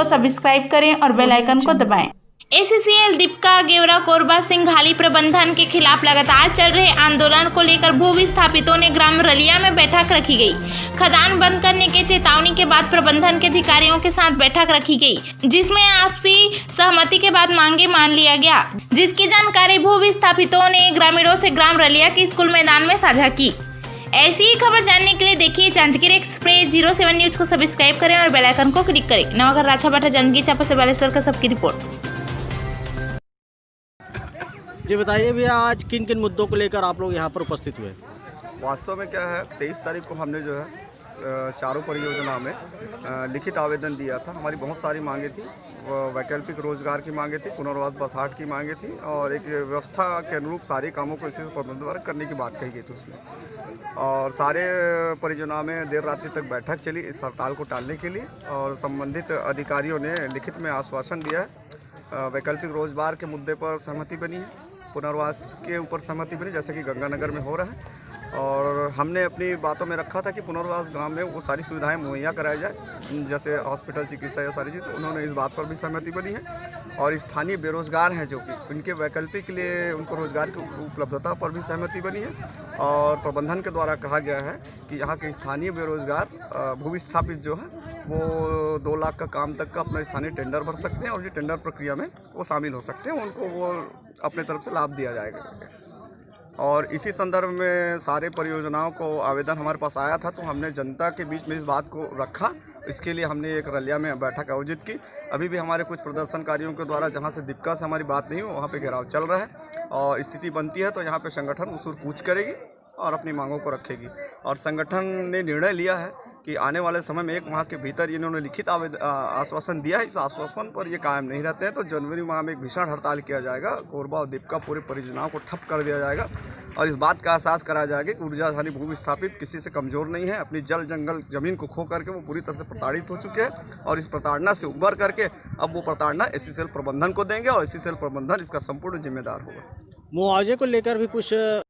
को सब्सक्राइब करें और बेल आइकन को दबाएं। एसीसीएल दीपका गेवरा कोरबा सिंघाली प्रबंधन के खिलाफ लगातार चल रहे आंदोलन को लेकर भू विस्थापितों ने ग्राम रलिया में बैठक रखी गई। खदान बंद करने के चेतावनी के बाद प्रबंधन के अधिकारियों के साथ बैठक रखी गई, जिसमें आपसी सहमति के बाद मांगे मान लिया गया, जिसकी जानकारी भू विस्थापितों ने ग्रामीणों से ग्राम रलिया के स्कूल मैदान में साझा की। ऐसी ही खबर जानने के लिए देखिए जांजगीर एक्सप्रेस 07 न्यूज को सब्सक्राइब करें और बेल आइकन को क्लिक करें। नवागढ़ राछाबाटा जांजगीर चांपा से बालेश्वर का सबकी रिपोर्ट। जी बताइए भैया, आज किन किन मुद्दों को लेकर आप लोग यहाँ पर उपस्थित हुए? वास्तव में क्या है, 23 तारीख को हमने जो है चारों परियोजना में लिखित आवेदन दिया था। हमारी बहुत सारी मांगे थी, वैकल्पिक रोजगार की मांगे थी, पुनर्वास बसाहट की मांगे थी और एक व्यवस्था के अनुरूप सारे कामों को इसी प्रबंधन द्वारा करने की बात कही गई थी उसमें। और सारे परियोजना में देर रात्रि तक बैठक चली इस हड़ताल को टालने के लिए और संबंधित अधिकारियों ने लिखित में आश्वासन दिया है। वैकल्पिक रोजगार के मुद्दे पर सहमति बनी है, पुनर्वास के ऊपर सहमति बनी जैसे कि गंगानगर में हो रहा है, और हमने अपनी बातों में रखा था कि पुनर्वास गांव में वो सारी सुविधाएं मुहैया कराई जाए जैसे हॉस्पिटल, चिकित्सा, ये सारी चीज़। तो उन्होंने इस बात पर भी सहमति बनी है और स्थानीय बेरोजगार हैं जो कि उनके वैकल्पिक के लिए उनको रोजगार की उपलब्धता पर भी सहमति बनी है। और प्रबंधन के द्वारा कहा गया है कि यहाँ के स्थानीय बेरोजगार भूविस्थापित जो है वो 2 लाख का काम तक का अपना स्थानीय टेंडर भर सकते हैं और ये टेंडर प्रक्रिया में वो शामिल हो सकते हैं, उनको वो अपने तरफ से लाभ दिया जाएगा। और इसी संदर्भ में सारे परियोजनाओं को आवेदन हमारे पास आया था, तो हमने जनता के बीच में इस बात को रखा। इसके लिए हमने एक रलिया में बैठक आयोजित की। अभी भी हमारे कुछ प्रदर्शनकारियों के द्वारा जहां से दीपका से हमारी बात नहीं हो वहां पे घेराव चल रहा है और स्थिति बनती है तो यहाँ पे संगठन उसूर कूच करेगी और अपनी मांगों को रखेगी। और संगठन ने निर्णय लिया है कि आने वाले समय में 1 माह के भीतर इन्होंने लिखित आश्वासन दिया है। इस आश्वासन पर ये कायम नहीं रहते हैं तो जनवरी माह में एक भीषण हड़ताल किया जाएगा। कोरबा और दीपका पूरी परियोजनाओं को ठप कर दिया जाएगा और इस बात का एहसास कराया जाएगा कि ऊर्जाधानी भू विस्थापित किसी से कमज़ोर नहीं है। अपनी जल जंगल ज़मीन को खो करके वो पूरी तरह से प्रताड़ित हो चुके हैं और इस प्रताड़ना से उबर करके अब वो प्रताड़ना एसीसीएल प्रबंधन को देंगे और एसीसीएल प्रबंधन इसका संपूर्ण जिम्मेदार होगा। मुआवजे को लेकर भी कुछ